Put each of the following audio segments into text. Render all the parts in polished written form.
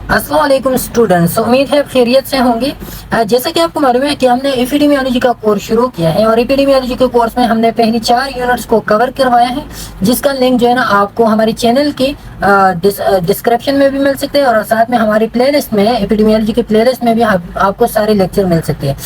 अस्सलाम वालेकुम स्टूडेंट्स, उम्मीद है खैरियत से होंगे। जैसा कि आपको मालूम है कि हमने एपिडेमियोलॉजी का कोर्स शुरू किया है और एपिडेमियोलॉजी के कोर्स में हमने पहली 4 यूनिट्स को कवर करवाया है, जिसका लिंक जो है ना आपको हमारे चैनल के डिस्क्रिप्शन में भी मिल सकते हैं और साथ में हमारी प्लेलिस्ट में एपिडेमियोलॉजी की प्लेलिस्ट में भी आपको सारे लेक्चर मिल सकते हैं।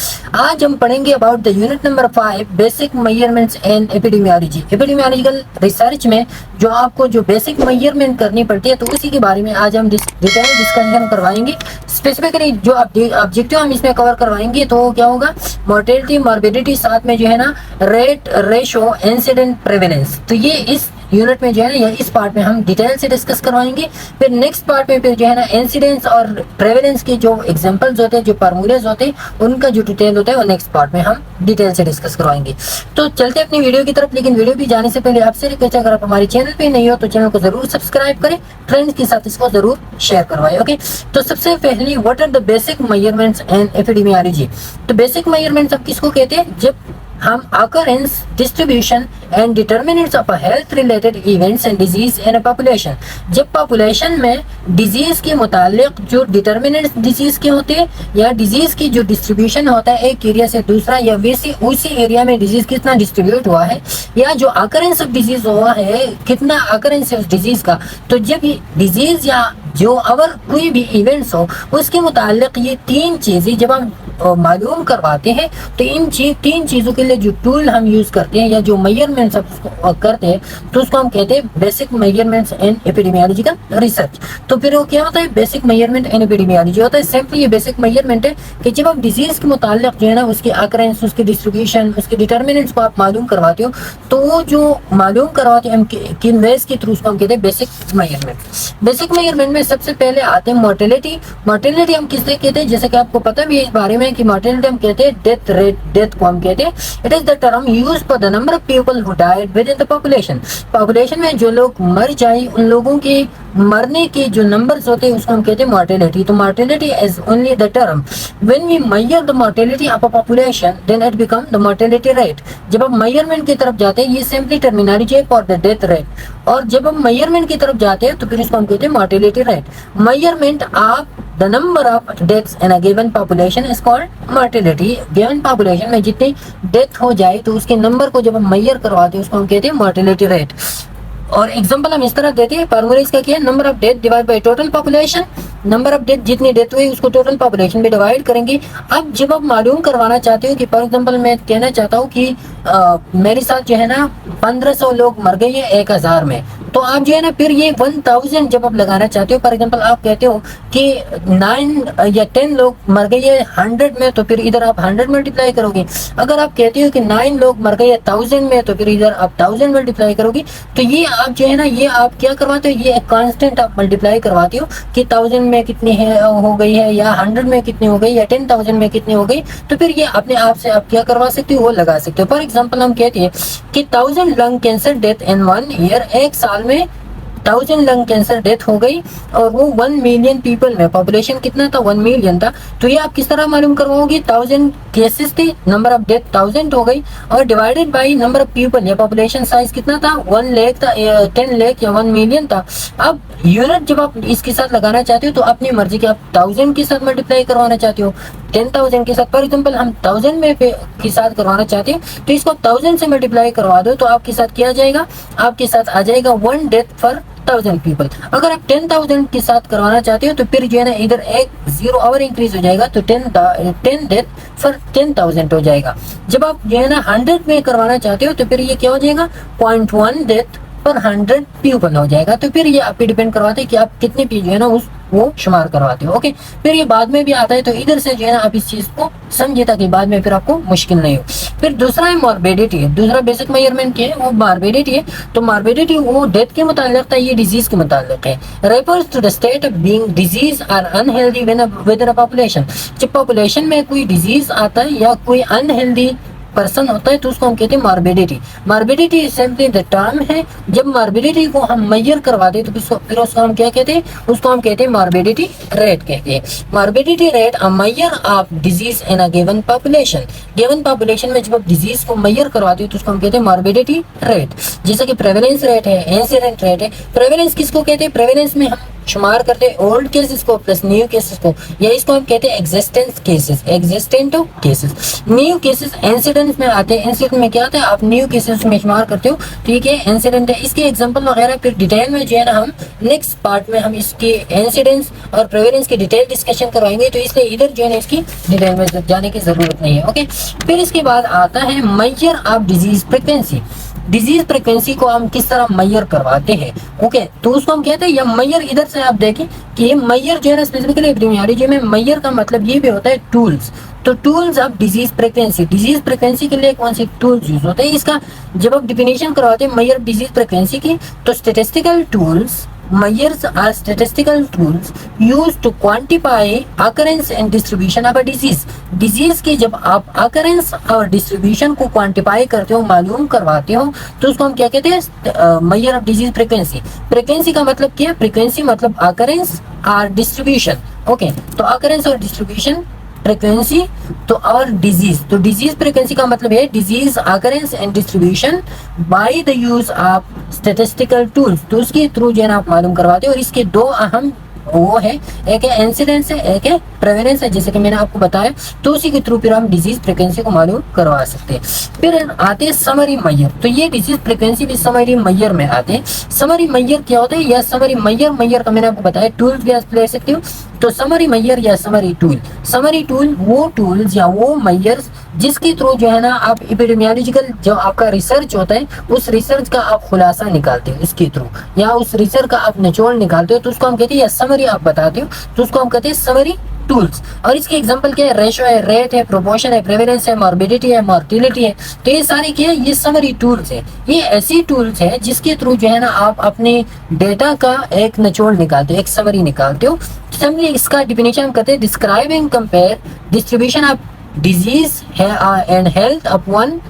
आज हम पढ़ेंगे about the unit number 5 basic measurements in epidemiology. Epidemiological research में जो आपको जो बेसिक मेजरमेंट करनी पड़ती है, तो उसी के बारे में आज हम डिटेल डिस्कशन करवाएंगे। स्पेसिफिकली जो ऑब्जेक्टिव हम इसमें कवर करवाएंगे तो क्या होगा, मोर्टेलिटी, मॉर्बिडिटी, साथ में जो है ना रेट, रेशो, इंसिडेंट, प्रेवेलेंस। तो ये इस यूनिट में जो है ना, या इस पार्ट में हम डिटेल से डिस्कस करवाएंगे। फिर नेक्स्ट पार्ट में फिर जो है ना इंसिडेंस और प्रेवेलेंस के जो एग्जांपल्स होते हैं, जो फार्मूलेज होते हैं, उनका जो डिटेल होता है वो नेक्स्ट पार्ट में हम डिटेल से डिस्कस करवाएंगे। तो चलते अपनी वीडियो की तरफ। लेकिन वीडियो भी जाने से पहले आपसे रिक्वेस्ट है, अगर आप हमारे चैनल पे नहीं हो तो चैनल को जरूर सब्सक्राइब करें, फ्रेंड्स के साथ इसको जरूर शेयर करवाएं। ओके, तो सबसे पहले what are the basic measurements in epidemiology. तो बेसिक मेजरमेंट्स अब किसको कहते हैं, जब हम occurrence, distribution and determinants of a health related events and disease in a population। जब population में disease के मुतालिक जो determinants disease के होते हैं, या disease की जो distribution होता है एक एरिया से दूसरा, या वैसे उसी एरिया में disease कितना distribute हुआ है, या जो occurrence of disease हुआ है कितना occurrence है उस disease का। तो जब ये disease या जो अगर कोई भी इवेंट्स हो उसके मुतालिक ये 3 चीज़ें जब हम मालूम करवाते हैं, तो इन 3 चीज़ों के लिए जो टूल हम यूज़ करते हैं या जो मेजरमेंट्स करते हैं, तो उसको हम कहते हैं बेसिक मेजरमेंट्स इन एपिडेमियोलॉजिकल रिसर्च। तो फिर वो क्या होता है, बेसिक मेजरमेंट इन एपिडेमियोलॉजी होता है सिंपली ये बेसिक मेजरमेंट है कि जब आप डिजीज़ के मुतालिक जो है ना उसकी अकरेंस, उसकी डिस्ट्रीब्यूशन, उसके डिटर्मिनेंट्स को आप मालूम करवाते हो, तो वो जो मालूम करवाते हैं हम किन वेज के थ्रू उसको हम कहते हैं बेसिक मेजरमेंट। बेसिक मेजरमेंट में सबसे पहले आते हैं मोर्टेलिटी। मोर्टेलिटी हम किससे कहते हैं, जैसे कि आपको पता भी है इस बारे में कि मोर्टेलिटी हम कहते हैं डेथ रेट, डेथ को हम कहते हैं it is the term used for the number of people who died with in the population. Population में जो लोग मर जाए उन लोगों के मरने के जो नंबर्स होते हैं उसको हम कहते हैं मोर्टेलिटी। तो mortality is only the term when we measure the mortality of a population then it become the mortality rate. जब आप मेजरमेंट की तरफ जाते हैं, ये सिंपली टर्मिनोलॉजी है फॉर द डेथ रेट, और जब हम मेजरमेंट की तरफ जाते हैं तो फिर इसको हम कहते हैं mortality rate. Measurement of the number of deaths in a given population is called mortality. Given population में जितनी डेथ हो जाए तो उसके नंबर को जब हम मेजर करवाते हैं उसको हम कहते हैं मोर्टेलिटी रेट। और एग्जांपल हम इस तरह देते हैं, फार्मूला इसका क्या है, number of death divide by total population. Number of death, जितनी डेथ हुई उसको टोटल पॉपुलेशन में डिवाइड करेंगे। अब जब आप मालूम करवाना चाहते हो कि फॉर एग्जांपल मैं कहना चाहता हूँ कि मेरे साथ जो है ना 1500 लोग मर गए हैं 1000 में, तो आप जो है ना फिर ये 1000 जब आप लगाना चाहते हो, फॉर एग्जांपल आप कहते हो कि 9 या 10 लोग मर गए हैं 100 में, तो फिर इधर आप 100 मल्टीप्लाई करोगे। अगर आप कहते हो कि 9 लोग मर गए 1000 में, तो फिर इधर आप 1000 मल्टीप्लाई करोगे। तो ये आप जो है ना, ये आप क्या करवाते हो, ये एक कांस्टेंट आप मल्टीप्लाई करवाते हो कि 1000 में कितनी है हो गई है, या 100 में कितनी हो गई, या 10,000 में कितनी हो गई। तो फिर ये अपने आप से आप क्या करवा सकते हो, वो लगा सकते हो। फॉर एग्जांपल हम कहते हैं कि 1000 lung cancer death in 1 year, एक साल में 1000 लंग कैंसर डेथ हो गई, और वो 1 मिलियन पीपल में, पॉपुलेशन कितना था 1 मिलियन था। तो ये आप किस तरह मालूम करवाओगे, 1000 केसेस थे, नंबर ऑफ डेथ 1000 हो गई, और divided by number of people, या पॉपुलेशन साइज कितना था 1 लाख था, 10 लाख या 1 मिलियन था। अब यूनिट जब आप इसके साथ लगाना चाहते हो तो अपनी मर्जी के आप 1000 के साथ मल्टीप्लाई करवाना चाहते हो, 10,000 के साथ। फॉर एग्जाम्पल हम 1000 में के साथ करवाना चाहते हैं, तो इसको 1000 से मल्टीप्लाई करवा दो, तो आपके साथ क्या आ जाएगा, आपके साथ आ जाएगा 1 डेथ फॉर 1000 पीपल। अगर आप 10,000 के साथ करवाना चाहते हो तो फिर जो है ना इधर एक 0 और इंक्रीज हो जाएगा, तो 10 डेथ फॉर 10,000 हो जाएगा। जब आप जो है ना 100 में करवाना चाहते हो तो फिर ये क्या हो जाएगा, 0.1 डेथ पर 100 पीपल हो जाएगा। तो फिर ये आप पे डिपेंड करवाते हैं कि आप कितने पी जो है ना वो शुमार करवाते हो। ओके, फिर ये बाद में भी आता है, तो इधर से जो है ना आप इस चीज को समझिए ताकि बाद में फिर आपको मुश्किल नहीं हो। फिर दूसरा है मॉर्बिडिटी। दूसरा बेसिक मेजरमेंट क्या है, वो मॉर्बिडिटी है। तो मॉर्बिडिटी वो डेथ के मुताल्लिक था, ये डिजीज के मुताल्लिक है। Refers to the state of being disease or unhealthy within a population. जब पॉपुलेशन में कोई डिजीज आता है या कोई अनहेल्दी पर्सन होता है तो उसको हम कहते हैं morbidity. Morbidity simply the term है, जब मॉर्बिडिटी को हम मेजर करवा दे तो फिर उसको हम क्या कहते हैं, उसको हम कहते हैं मॉर्बिडिटी रेट कहते हैं। Morbidity rate a measure of disease in a given population. Given population में जब आप डिजीज को मेजर करवाते हो तो उसको हम कहते हैं मॉर्बिडिटी रेट। जैसे कि प्रेवलेंस रेट है, इंसिडेंट रेट है। प्रेवलेंस किसको कहते हैं, प्रेवलेंस में हम शुमार करते हैं ओल्ड केसेस को प्लस न्यू केसेस को, या इसको हम कहते हैं existence cases, existent cases. New cases incident में आते हैं। इंसिडेंट में क्या आता है, आप न्यू केसेस में शुमार करते हो, ठीक है, इंसिडेंट है। इसके एग्जांपल वगैरह फिर डिटेल में जो है ना हम नेक्स्ट पार्ट में हम इसके इंसिडेंस और प्रेवलेंस की डिटेल डिस्कशन करवाएंगे, तो इसलिए इधर जो है ना इसकी डिटेल में जाने की जरूरत नहीं है। ओके, फिर इसके बाद आता है measure of disease frequency. Disease frequency को हम किस तरह मैयर करवाते हैं, ओके, तो उसको हम कहते हैं या मैयर। इधर से आप देखें कि मैयर जो है ना स्पेसिफिकली एपिडेमियोलॉजी में मैयर का मतलब ये भी होता है टूल्स। तो tools of disease frequency, disease frequency के लिए कौन से टूल्स यूज होते हैं, इसका जब आप डिफिनेशन करवाते हैं मैयर डिजीज फ्रीक्वेंसी की, तो statistical tools, measures are statistical tools used to quantify occurrence and distribution of a disease। Disease की जब आप occurrence और distribution को quantify करते हो, मालूम करवाते हो, तो उसको हम क्या कहते हैं, measure of disease frequency। Frequency का मतलब क्या है, फ्रीक्वेंसी मतलब occurrence और distribution, ओके, तो occurrence और distribution फ्रीक्वेंसी, तो और डिजीज, तो डिजीज फ्रीक्वेंसी का मतलब है disease occurrence and distribution by the use of statistical tools, तो उसके थ्रू जो है ना आप मालूम करवाते हो। और इसके दो अहम वो है, एक है इंसिडेंस है, एक है प्रेवलेंस है, जैसे कि मैंने आपको बताया, तो उसी के थ्रू फिर हम डिजीज फ्रीक्वेंसी को मालूम करवा सकते हैं। फिर आते हैं समरी मैयर, तो ये डिजीज फ्रीक्वेंसी भी समरी मैयर में आते हैं। समरी मैयर क्या होता है, या समरी मैयर का मैंने आपको बताया टूल्स भी आप ले सकते हो, तो समरी मैयर या समरी टूल, समरी टूल वो टूल्स या वो मैयर्स जिसके थ्रू जो है ना आप एपिडेमियोलॉजिकल जो आपका रिसर्च होता है उस रिसर्च का आप खुलासा निकालते हो इसके थ्रू, या उस रिसर्च का आप निचोड़ निकालते हो, तो उसको हम कहते हैं, या समरी आप बताते हो तो उसको हम कहते हैं समरी टूल्स। और इसके एग्जांपल क्या है, रेशो है, रेट है, प्रोपोर्शन है, प्रेवलेंस है, मॉर्बिडिटी है, मॉर्टिलिटी है, तो ये सारे क्या है, ये समरी टूल्स है। ये ऐसी टूल्स है जिसके थ्रू जो है ना आप अपने डेटा का एक निचोड़ निकालते हो, एक समरी निकालते हो। सिंपली इसका डिफिनेशन हम कहते हैं describing compare distribution of disease and health of one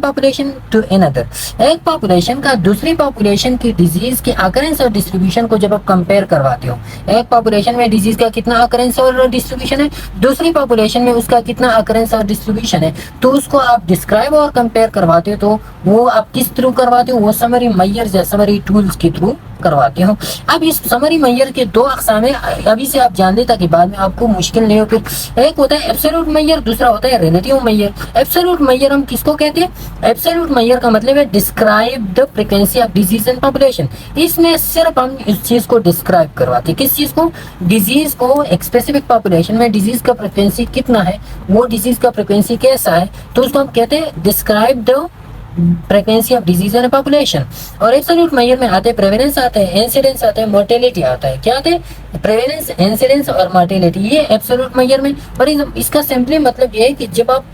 population to another. एक पॉपुलेशन का दूसरी पॉपुलेशन की डिजीज के अकरेंस और डिस्ट्रीब्यूशन को जब आप कंपेयर करवाते हो, एक पॉपुलेशन में डिजीज का कितना अकरेंस और डिस्ट्रीब्यूशन है, दूसरी पॉपुलेशन में उसका कितना अकरेंस और डिस्ट्रीब्यूशन है, तो उसको आप डिस्क्राइब और कंपेयर करवाते हो, तो वो आप किस थ्रू करवाते हो, वो समरी मैयर्स या समरी टूल्स के थ्रू करवाते हो। अब इस समरी मैयर के दो अक़साम है, अभी से आप जान लें ताकि बाद में आपको मुश्किल नहीं हो। फिर एक होता है एब्सोल्यूट मैयर, दूसरा होता है रिलेटिव मैयर। एब्सोल्यूट मैयर हम किसको कहते हैं, एब्सोल्यूट मैयर का मतलब है describe the frequency of disease in population. इसमें सिर्फ हम इस चीज को डिस्क्राइब करवाते हैं, किस चीज को, डिजीज को। एक स्पेसिफिक पॉपुलेशन में डिजीज का फ्रीक्वेंसी कितना है, वो डिजीज का फ्रीक्वेंसी कैसा है, तो उसको हम कहते हैं describe the frequency of disease in population. और एब्सोल्यूट मेजर में आते हैं प्रेवलेंस आता है, इंसिडेंस आता है, मोर्टेलिटी आता है। क्या आते हैं, प्रेवलेंस, इंसिडेंस और मोर्टेलिटी, ये एब्सोल्यूट मेजर में। पर इसका सिंपली मतलब ये है कि जब आप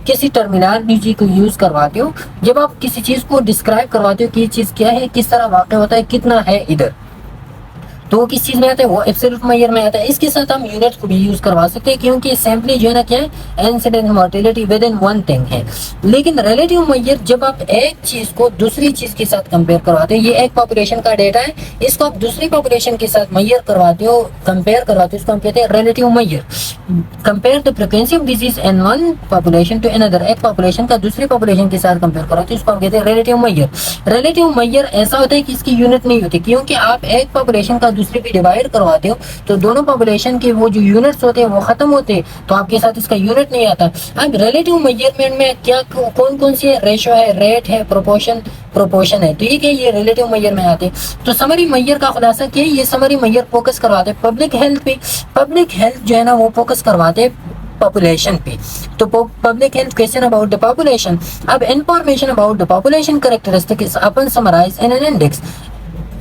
किसी टर्मिनोलॉजी को यूज करवाते हो, जब आप किसी चीज को डिस्क्राइब करवाते हो कि ये चीज क्या है, किस तरह वाक़ होता है, कितना है इधर, तो वो किस चीज में आता है, वो एब्सोल्यूट मेजर में आता है। इसके साथ हम यूनिट को भी यूज करवा सकते हैं, क्योंकि सिंपली जो है ना क्या है, incident mortality with in one thing है। लेकिन रिलेटिव मेजर जब आप एक चीज को दूसरी चीज के साथ कंपेयर करवाते हो, ये एक पॉपुलेशन का डेटा है, इसको आप दूसरी पॉपुलेशन के साथ मेजर करवाते हो, कंपेयर करवाते हो, इसको हम कहते हैं relative measure. Compare the frequency of disease in one population to another, एक पॉपुलेशन का दूसरी पॉपुलेशन के साथ कंपेयर करवाते हो, इसको हम कहते हैं रिलेटिव मेजर। रिलेटिव मेजर ऐसा होता है कि इसकी यूनिट नहीं होती, क्योंकि आप एक पॉपुलेशन का दूसरे पे डिवाइड करवाते हो, तो दोनों पॉपुलेशन के वो जो यूनिट्स होते हैं वो खत्म होते हैं, तो आपके साथ इसका यूनिट नहीं आता। अब रिलेटिव मेजरमेंट में क्या कौन कौन सी रेशो है, रेट है, प्रोपोर्शन है, तो ये क्या, ये रिलेटिव मेजर में आते हैं। तो समरी मेजर का खुलासा क्या है, ये समरी मेजर फोकस करवाते हैं पब्लिक हेल्थ पे। पब्लिक हेल्थ जो है ना वो फोकस करवाते हैं पॉपुलेशन पे। तो public health question about the population. अब information about the population characteristics अपन समराइज इन एन इंडेक्स।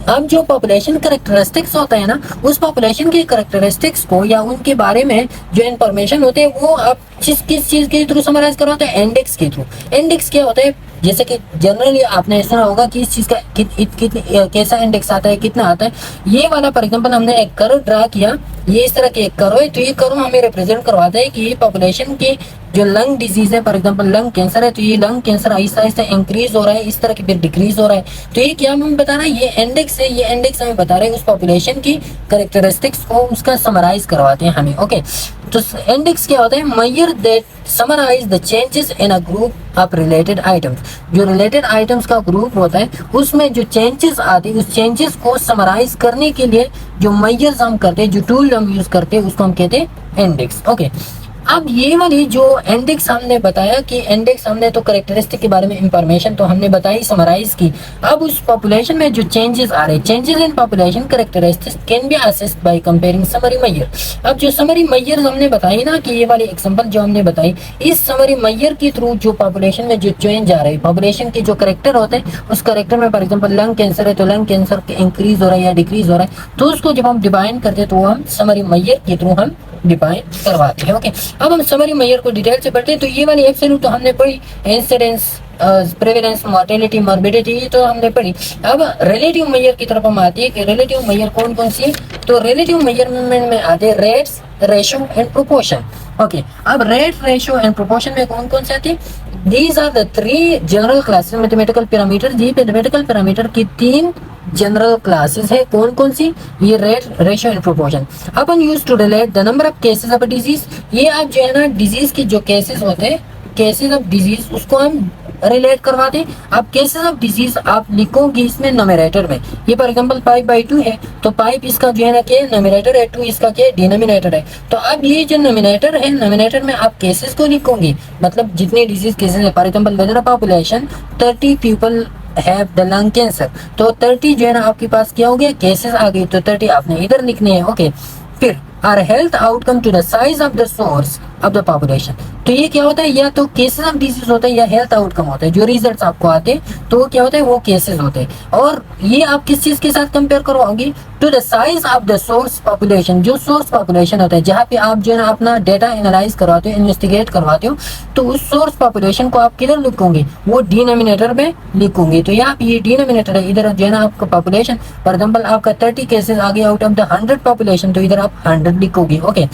अब जो पॉपुलेशन कैरेक्टरिस्टिक्स होता है ना, उस पॉपुलेशन के कैरेक्टरिस्टिक्स को या उनके बारे में जो इंफॉर्मेशन होते हैं वो आप किस चीज के थ्रू समराइज करवाते हैं, इंडेक्स के थ्रू। इंडेक्स क्या होता है, जैसे कि जनरली आपने सुना होगा कि इस चीज का कैसा इंडेक्स आता है, कितना आता है। ये वाला फॉर एग्जांपल हमने एक कर्व ड्रा किया, ये इस तरह के एक कर्व है, तो ये कर्व हमें रिप्रेजेंट करवाता है कि ये पॉपुलेशन के जो लंग डिजीज है, फॉर एग्जांपल लंग कैंसर है, तो ये lung cancer Aahista Aahista increase हो रहा है, इस तरह के फिर डिक्रीज हो रहा है। तो ये क्या हमें बता रहा है, ये इंडेक्स है, ये इंडेक्स हमें बता रहे हैं उस पॉपुलेशन की कैरेक्टरिस्टिक्स को, उसका समराइज करवाते हैं हमें। ओके, तो इंडेक्स क्या होता है, measure that summarise the changes in a group of related items. जो रिलेटेड आइटम्स का ग्रुप होता है उसमें जो चेंजेस आते हैं उस चेंजेस को समराइज करने के लिए जो मेजर्स हम करते हैं, जो टूल हम यूज करते हैं उसको हम कहते हैं इंडेक्स। ओके, अब ये वाली जो इंडेक्स हमने बताया कि इंडेक्स हमने तो करेक्टरिस्टिक के बारे में इंफॉर्मेशन तो हमने बताई, समराइज की। अब उस पॉपुलेशन में जो चेंजेस आ रहे, changes in population characteristics can be assessed by comparing summary measure. अब जो समरी मेजर हमने बताई ना कि ये वाली एग्जांपल जो हमने बताई, इस समरी मेजर के थ्रू जो पॉपुलेशन में जो चेंज आ रहे हैं, पॉपुलेशन के जो करेक्टर होते हैं उस करेक्टर में फॉर एग्जाम्पल लंग कैंसर है तो लंग कैंसर इंक्रीज हो रहा है या डिक्रीज हो रहा है, तो उसको जब हम डिफाइन करते हैं तो हम समरी मेजर के थ्रू हम डिफाइन करवाते हैं। ओके, अब हम समरी मेजर को डिटेल से पढ़ते हैं। तो ये वाली एब्सोल्यूट तो हमने पढ़ी, इंसिडेंस, प्रेवलेंस, मॉर्टेलिटी, मॉर्बिडिटी, ये तो हमने पढ़ी। अब रिलेटिव मेजर की तरफ हम आते हैं कि रिलेटिव मेजर कौन कौन सी है। तो रिलेटिव मेजरमेंट में आते हैं rates, ratio and proportion. Okay, अब रेट, रेशो एंड प्रोपोर्शन में कौन कौन से आते हैं? These are the three general classes mathematical parameter. ये मैथमेटिकल पैरामीटर की तीन जनरल क्लासेस है, कौन कौन सी? ये रेट, रेशो एंड प्रोपोर्शन। अपन use to relate the number of cases of disease. ये आप जो है ना डिजीज के जो केसेस होते हैं, केसेस ऑफ डिजीज, उसको हम रिलेट करवाते हैं। अब केसेस ऑफ डिजीज आप लिखोगे इसमें नोमिनेटर में, ये फॉर एग्जांपल 5/2 है तो 5 इसका जो है ना क्या नोमिनेटर है, 2 इसका क्या डिनोमिनेटर है। तो अब ये जो नोमिनेटर है, नोमिनेटर में आप केसेस को लिखोगे, मतलब जितने डिजीज केसेस है। For example whether population 30 people have the lung cancer, तो 30 जो है ना आपके पास क्या हो गया, केसेस आ गई, तो 30 आपने इधर लिखने हैं। ओके, फिर are health outcome to the size of the source of the population. तो ये क्या होता है, या तो केसेस ऑफ डिजीज होता है या हेल्थ आउटकम होता है। जो रिजल्ट्स आपको आते हैं तो वो क्या होता है, वो केसेस होते हैं। और ये आप किस चीज के साथ कंपेयर करवाओगे? To the size of the source population. जो सोर्स पॉपुलेशन होता है जहाँ पे आप जो है ना अपना डेटा एनालाइज करवाते हो, इन्वेस्टिगेट करवाते हो, तो उस सोर्स पॉपुलेशन को आप किधर लिखोगे? वो डिनोमिनेटर में लिखोगे। तो यहाँ पे ये डिनोमिनेटर है, इधर जो है ना आपका पॉपुलेशन, फॉर एग्जाम्पल आपका 30 केसेस आ गया आउट ऑफ द 100 पॉपुलेशन, तो इधर आप 100 लिखोगे। ओके,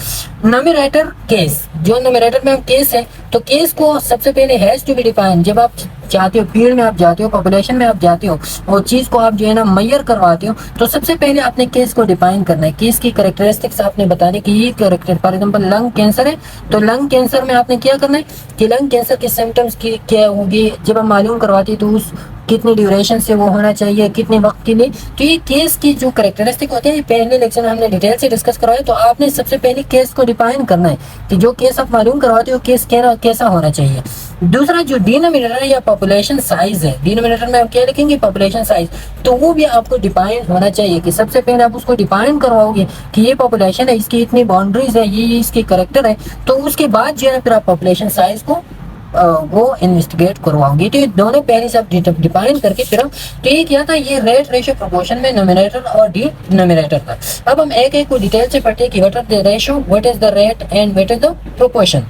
नोमिनेटर केस, जो नोमिनेटर में केस है, तो केस को सबसे पहले हैज टू बी डिफाइन। जब आप जाते हो फील्ड में, आप जाते हो पॉपुलेशन में, आप जाते हो और चीज को आप जो है ना मेजर करवाते हो, तो सबसे पहले आपने केस को डिफाइन करना है। केस की कैरेक्टरिस्टिक्स आपने बताने कि ये character, for example lung cancer है तो लंग कैंसर में आपने क्या करना है कि लंग कैंसर के सिम्टम्स की क्या होगी, जब हम मालूम करवाते हैं तो उस कितनी ड्यूरेशन से वो होना चाहिए, कितने वक्त के लिए। तो ये केस की जो कैरेक्टरिस्टिक होते हैं, पहले लेक्चर में हमने डिटेल से डिस्कस करवाया। तो आपने सबसे पहले केस को डिफाइन करना है कि जो केस आप मालूम करवाते हो केस कैसा होना चाहिए। दूसरा जो डिनोमिनेटर है या पॉपुलेशन साइज है, डिनोमिनेटर में आप क्या लिखेंगे, पॉपुलेशन साइज, तो वो भी आपको डिफाइन होना चाहिए कि सबसे पहले आप उसको डिफाइन करवाओगे कि ये पॉपुलेशन है, इसकी इतनी बाउंड्रीज है, ये इसके करेक्टर है, तो उसके बाद जो है फिर आप पॉपुलेशन साइज को वो इन्वेस्टिगेट करवाओगे। तो ये दोनों पहले से आप डिफाइन करके फिर हम, तो ये क्या था, ये रेट, रेशो, प्रोपोर्शन में नोमिनेटर और डिनोमिनेटर था। अब हम एक एक को डिटेल से पढ़ते हैं कि what is the ratio, what is the rate and what is the proportion.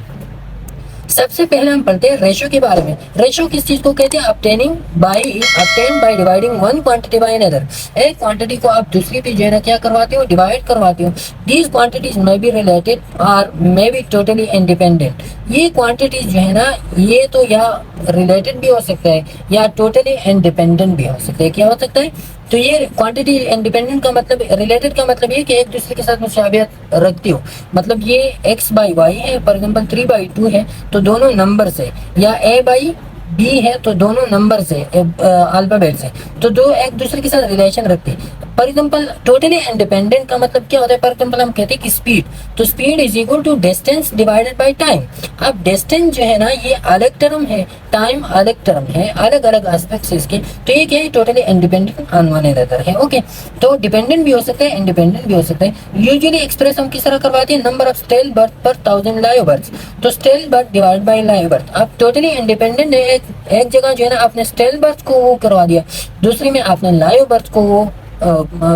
सबसे पहले हम पढ़ते हैं रेशो के बारे में। रेशो किस चीज को कहते हैं? Obtain by dividing one quantity by another. एक क्वांटिटी को आप दूसरी पे जो है ना क्या करवाते हो, डिवाइड करवाते हो। These quantities may be related और मे बी टोटली इंडिपेंडेंट। ये क्वांटिटीज जो है ना, ये तो या रिलेटेड भी हो सकता है या टोटली इंडिपेंडेंट भी हो सकता है। क्या हो सकता है? तो ये क्वांटिटी इंडिपेंडेंट का मतलब, रिलेटेड का मतलब ये कि एक दूसरे के साथ मुशाबियत रखती हो। मतलब ये x/y है, फॉर एग्जांपल 3/2 है तो दोनों नंबर से, या a/b है तो दोनों नंबर से, अल्फाबेट से, तो दो एक दूसरे के साथ रिलेशन रखते हैं। फॉर एग्जाम्पल टोटली इंडिपेंडेंट का मतलब क्या होता है? फॉर एग्जाम्पल हम कहते हैं कि स्पीड, तो speed is equal to distance divided by time. अब डिस्टेंस जो है ना ये अलग टर्म है, टाइम अलग टर्म है, अलग अलग एस्पेक्ट्स इसके। तो ये क्या है? Totally independent on one another है। ओके, तो डिपेंडेंट भी हो सकता है, इंडिपेंडेंट भी हो सकता है। यूजुअली एक्सप्रेस हम किस तरह करवाते हैं? नंबर ऑफ स्टेल बर्थ पर 1000 लाइव बर्थ, तो still birth divide by live birth. अब टोटली इंडिपेंडेंट है, एक जगह जो है ना आपने स्टेल बर्थ को वो करवा दिया, दूसरी में आपने लाइव बर्थ को वो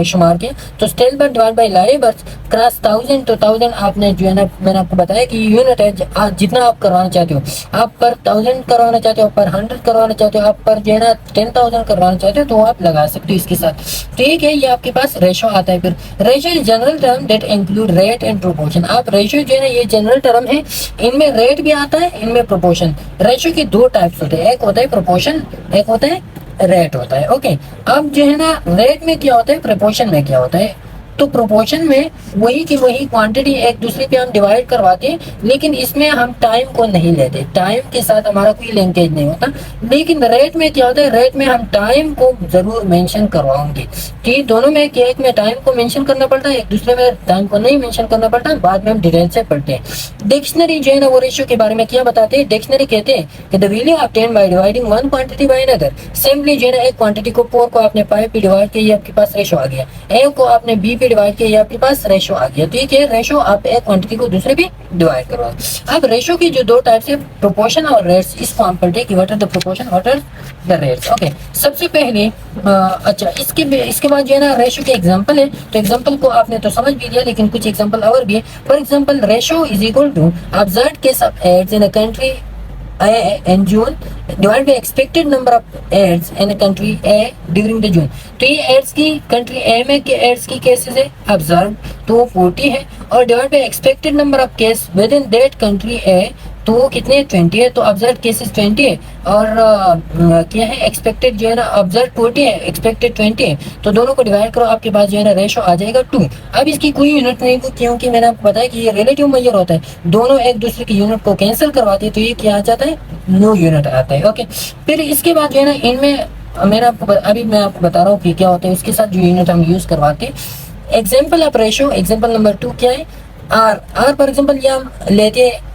शुमार किया, तो still birth divide by live birth cross 1000, तो 1000 आपने जो है ना, मैंने आपको बताया कि यूनिट है, जितना आप करवाना चाहते हो, आप पर 1000 करवाना चाहते हो, पर 100 करवाना चाहते हो, आप पर जो है ना 10,000 करवाना चाहते हो, तो आप लगा सकते हो इसके साथ। ठीक है, ये आपके पास रेशो आता है। फिर ratio is general term that include rate and proportion. आप रेशो जो है ना ये जनरल टर्म है, इनमें रेट भी आता है, इनमें प्रोपोर्शन। रेशो के दो टाइप्स होते हैं, एक होता है प्रोपोर्शन, एक होता है रेट होता है। ओके, अब जो है ना रेट में क्या होता है, प्रोपोर्शन में क्या होता है। तो प्रोपोर्शन में वही की वही क्वांटिटी एक दूसरे पे हम डिवाइड करवाते हैं, लेकिन इसमें हम टाइम को नहीं लेते, टाइम के साथ हमारा कोई लिंकेज नहीं होता। लेकिन रेट में क्या होता है, रेट में हम टाइम को जरूर मेंशन करवाएंगे कि दोनों में एक में टाइम को मेंशन करना पड़ता है, एक दूसरे में टाइम को नहीं मेंशन करना पड़ता है। बाद में हम डिटेल से पढ़ते हैं। डिक्शनरी जो है ना वो रेशियो के बारे में क्या बताते हैं। डिक्शनरी कहते हैं कि the value obtained by dividing one quantity by another. Simply जो है ना एक क्वांटिटी को 4 को आपने 5 पे डिवाइड किया, ये आपके पास रेशियो आ गया। ए को आपने बी पे डिवाइड किया, ये आपके पास रेशियो आ गया। तो ये क्या है, रेशियो आप एक क्वांटिटी को दूसरे पे डिवाइड करवा। अब रेशियो की जो दो टाइप्स है, प्रोपोर्शन और रेट्स, इसको हम पढ़ते हैं कि what are the proportion, what are the rates. Okay, सबसे पहले अच्छा इसके बाद जो है ना रेशियो के एग्जांपल है। तो एग्जांपल को आपने तो समझ भी लिया, लेकिन कुछ एग्जांपल और भी है। For example, ratio is equal to observed case of AIDS in a country in June divided by expected number of ads in a country A during the June। तो ये एड्स की कंट्री ए में के ads की cases है observe, तो वो 40 है, और divide by expected number of case within that country A, तो वो कितने 20 है। तो ऑब्जर्व केसेस 20 है, और क्या है एक्सपेक्टेड जो है ना ऑब्जर्व 40 है, एक्सपेक्टेड 20 है। तो दोनों को डिवाइड करो, आपके पास जो है ना रेशो आ जाएगा 2। अब इसकी कोई यूनिट नहीं, क्योंकि मैंने आपको बताया कि ये रिलेटिव मेजर होता है, दोनों एक दूसरे की यूनिट को कैंसिल करवाते हैं, तो ये क्या आ जाता है, नो यूनिट आता है। ओके, फिर इसके बाद जो है ना इनमें मैं आपको बता रहा हूँ कि क्या होता है उसके साथ जो यूनिट हम यूज करवाते हैं। Example of ratio, example number 2 क्या है, आर फॉर एग्जाम्पल ये हम लेते हैं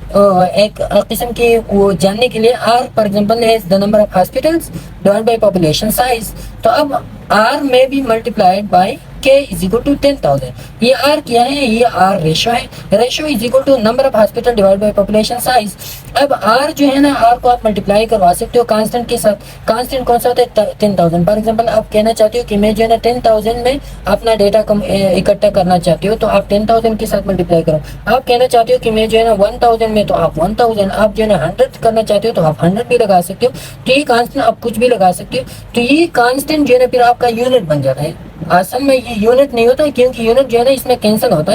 एक किस्म के वो जानने के लिए। आर फॉर एग्जाम्पल है the number of hospitals divide by population size. तो अब R may be multiplied by K is equal to 10,000। ये आर क्या है, ये आर रेशो है। Ratio is equal to number of hospital divide by population size. अब R जो है ना, आर को आप मल्टीप्लाई करवा सकते हो कांस्टेंट के साथ। कांस्टेंट कौन सा होता है, 10,000। फॉर एग्जांपल आप कहना चाहते हो कि मैं जो है ना 10,000 में अपना डेटा इकट्ठा करना चाहते हो, तो आप 10,000 के साथ मल्टीप्लाई करो। आप कहना चाहते हो कि मैं जो है ना 1,000 में, तो आप 1,000। आप जो है ना 100 करना चाहते हो, तो आप 100 भी लगा सकते हो। तो ये कांस्टेंट आप कुछ भी लगा सकते हो। तो ये कांस्टेंट जो है ना फिर आपका यूनिट बन जाता है। असल में ये यूनिट नहीं होता है, क्योंकि यूनिट जो है ना इसमें कैंसिल होता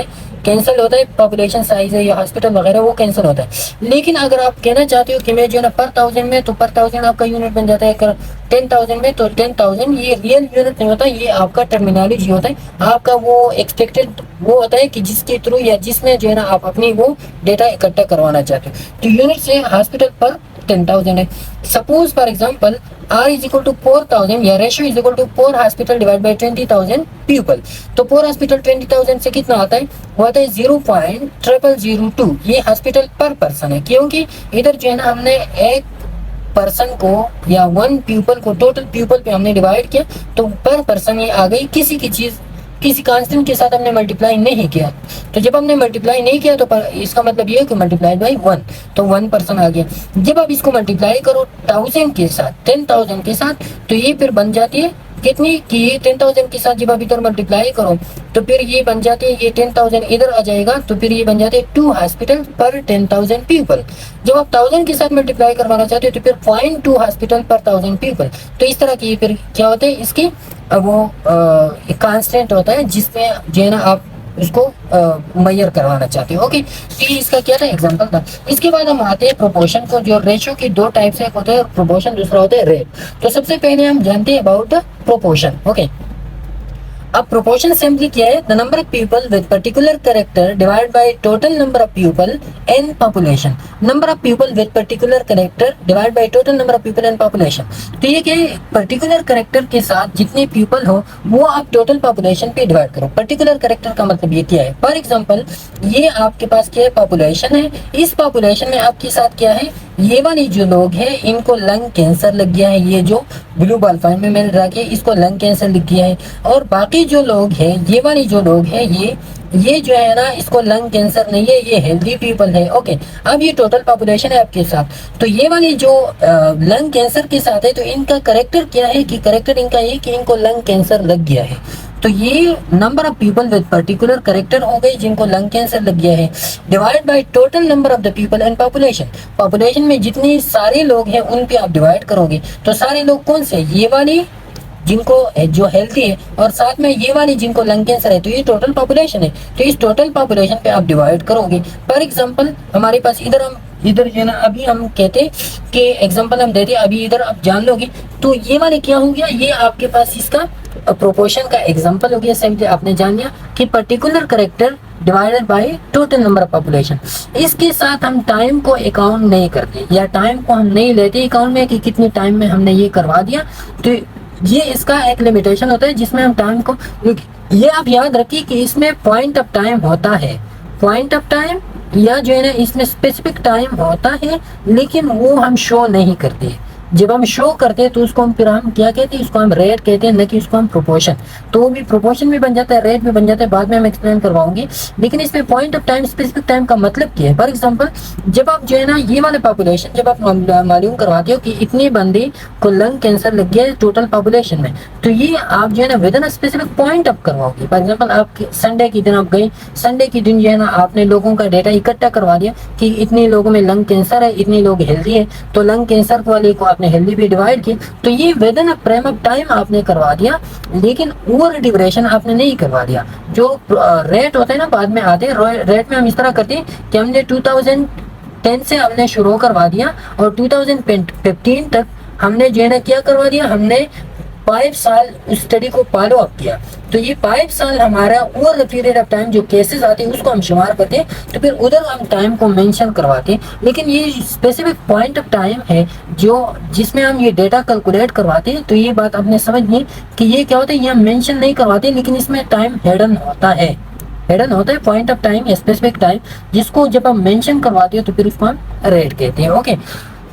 है, पॉपुलेशन साइज है या हॉस्पिटल वगैरह वो कैंसिल होता है। लेकिन अगर आप कहना चाहते हो कि मैं जो है ना पर 1000 में, तो पर 1000 आपका यूनिट बन जाता है। अगर 10,000 में, तो 10,000 ये रियल यूनिट नहीं होता, ये आपका टर्मिनोलॉजी होता है, आपका वो एक्सपेक्टेड वो होता है कि जिसके थ्रू या जिसमें जो है ना आप अपनी वो डेटा इकट्ठा करवाना चाहते हो। तो यूनिट से हॉस्पिटल पर 10,000 है। Suppose for example R is equal to 4,000 या ratio is equal to 4 hospital divide by 20,000 people. तो 4 हॉस्पिटल 20,000 से कितना आता है, वो आता है 0.0002। ये हॉस्पिटल पर पर्सन है, क्योंकि इधर जो है ना हमने एक पर्सन को या 1 पीपल को टोटल पीपल पे हमने डिवाइड किया, तो पर पर्सन ये आ गई। किसी कांस्टेंट के साथ हमने मल्टीप्लाई नहीं किया। तो जब हमने मल्टीप्लाई नहीं किया, तो इसका मतलब ये है कि मल्टीप्लाइड बाई 1, तो 1 पर्सन आ गया। जब आप इसको मल्टीप्लाई करो 1000 के साथ, 10,000 के साथ, तो ये फिर बन जाती है कितनी कि 10,000 के साथ जब आप इधर मल्टीप्लाई करो, तो फिर ये बन जाती है, ये 10,000 इधर आ जाएगा, तो फिर ये बन जाते हैं 2 हॉस्पिटल पर 10,000 पीपल। जब आप 1000 के साथ मल्टीप्लाई करवाना चाहते हो, तो फिर 0.2 हॉस्पिटल पर 1000 पीपल। तो इस तरह की फिर क्या होता है, इसकी वो कांस्टेंट होता है जिसमें जो है ना आप उसको मेजर करवाना चाहते हो। ओके, तो ये इसका क्या था, एग्जांपल था। इसके बाद हम आते हैं प्रोपोर्शन को। जो रेशियो की दो टाइप से, एक होता है प्रोपोर्शन, दूसरा होता है रेट। तो सबसे पहले हम जानते हैं अबाउट द प्रोपोर्शन। ओके, अब प्रोपोर्शन सिंपली क्या है, the number of people with particular character divide by total number of people in population. Number of people with particular character divide by total number of people in population. तो ये क्या है, particular character के साथ जितने people हो वो आप टोटल पॉपुलेशन पे डिवाइड करो। पर्टिकुलर कैरेक्टर का मतलब ये क्या है, फॉर एग्जांपल ये आपके पास क्या है, पॉपुलेशन है। इस पॉपुलेशन में आपके साथ क्या है, ये वाली जो लोग हैं इनको लंग कैंसर लग गया है, ये जो ब्लू बॉल फाइन में मैंने रखा है इसको लंग कैंसर लग गया है। और बाकी जो लोग हैं, ये वाली जो लोग हैं, ये जो है ना इसको लंग कैंसर नहीं है, ये हेल्दी पीपल है। ओके, अब ये टोटल पॉपुलेशन है आपके साथ। तो ये वाली जो लंग कैंसर के साथ है, तो इनका करेक्टर क्या है कि करेक्टर इनका ये कि इनको लंग कैंसर लग गया है। तो ये number of people with particular character हो गए जिनको लंग कैंसर लग गया है, divide by total number of the people and population. Population में जितने सारे लोग हैं उन पे आप डिवाइड करोगे। तो सारे लोग कौन से, ये वाली जिनको जो हेल्थी है, और साथ में ये वाली जिनको लंग कैंसर है, तो ये टोटल पॉपुलेशन है। तो इस टोटल पॉपुलेशन पे आप डिवाइड करोगे। फॉर एग्जांपल हमारे पास इधर जो है ना, अभी हम कहते कि एग्जांपल हम देते, अभी इधर आप जान लोगे। तो ये वाले क्या हो गया, ये आपके पास इसका प्रोपोर्शन का एग्जांपल हो गया, सिंपली आपने जान लिया कि particular character divided by total number of population. इसके साथ हम टाइम को अकाउंट नहीं करते या टाइम को हम नहीं लेते अकाउंट में कि कितने टाइम में हमने ये करवा दिया। तो ये इसका एक लिमिटेशन होता है जिसमें हम टाइम को, ये आप याद रखिए कि इसमें पॉइंट ऑफ टाइम होता है, पॉइंट ऑफ टाइम या जो है ना इसमें स्पेसिफिक टाइम होता है, लेकिन वो हम शो नहीं करते। जब हम शो करते हैं तो उसको हम फिर हम क्या कहते हैं, उसको हम रेट कहते हैं, न कि उसको हम प्रोपोर्शन। तो वो भी प्रोपोर्शन भी बन जाता है, रेट भी बन जाता है, बाद में हम एक्सप्लेन करवाऊंगी। लेकिन इसमें point of time, specific time का मतलब क्या है? फॉर एग्जांपल जब आप जो है ना ये वाले पॉपुलेशन जब आप मालूम करवाते हो कि इतने बंदे को लंग कैंसर लग गया है टोटल पॉपुलेशन में, तो ये आप जो है ना with in specific point of करवाओगे। फॉर एग्जाम्पल आप संडे के दिन आप गए, संडे के दिन जो है ना आपने लोगों का डेटा इकट्ठा करवा दिया कि इतने लोगों में लंग कैंसर है, इतने लोग हेल्दी है, तो लंग कैंसर वाले को आपने हेल्दी भी डिवाइड किया। तो ये with in frame of time आपने करवा दिया, लेकिन ओवर ड्यूरेशन आपने नहीं करवा दिया। जो रेट होते हैं ना बाद में आते हैं, रेट में हम इस तरह करते हैं कि हमने 2010 से हमने शुरू करवा दिया और 2015 तक हमने जो है ना क्या करवा दिया, हमने 5 साल उस स्टडी को फॉलो अप किया। तो ये 5 साल हमारा over the period of time जो केसेस आते हैं उसको हम शुमार करते हैं, तो फिर उधर हम टाइम को मेंशन करवाते हैं। लेकिन ये स्पेसिफिक पॉइंट ऑफ टाइम है जो जिसमें हम ये डेटा कैलकुलेट करवाते हैं। तो ये बात आपने समझनी कि ये क्या होता है, ये हम मेंशन नहीं करवाते, लेकिन इसमें टाइम हिडन होता है, हिडन होता है पॉइंट ऑफ टाइम या स्पेसिफिक टाइम, जिसको जब हम मेंशन करवाते हो तो फिर उसको हम रेट कहते हैं। ओके,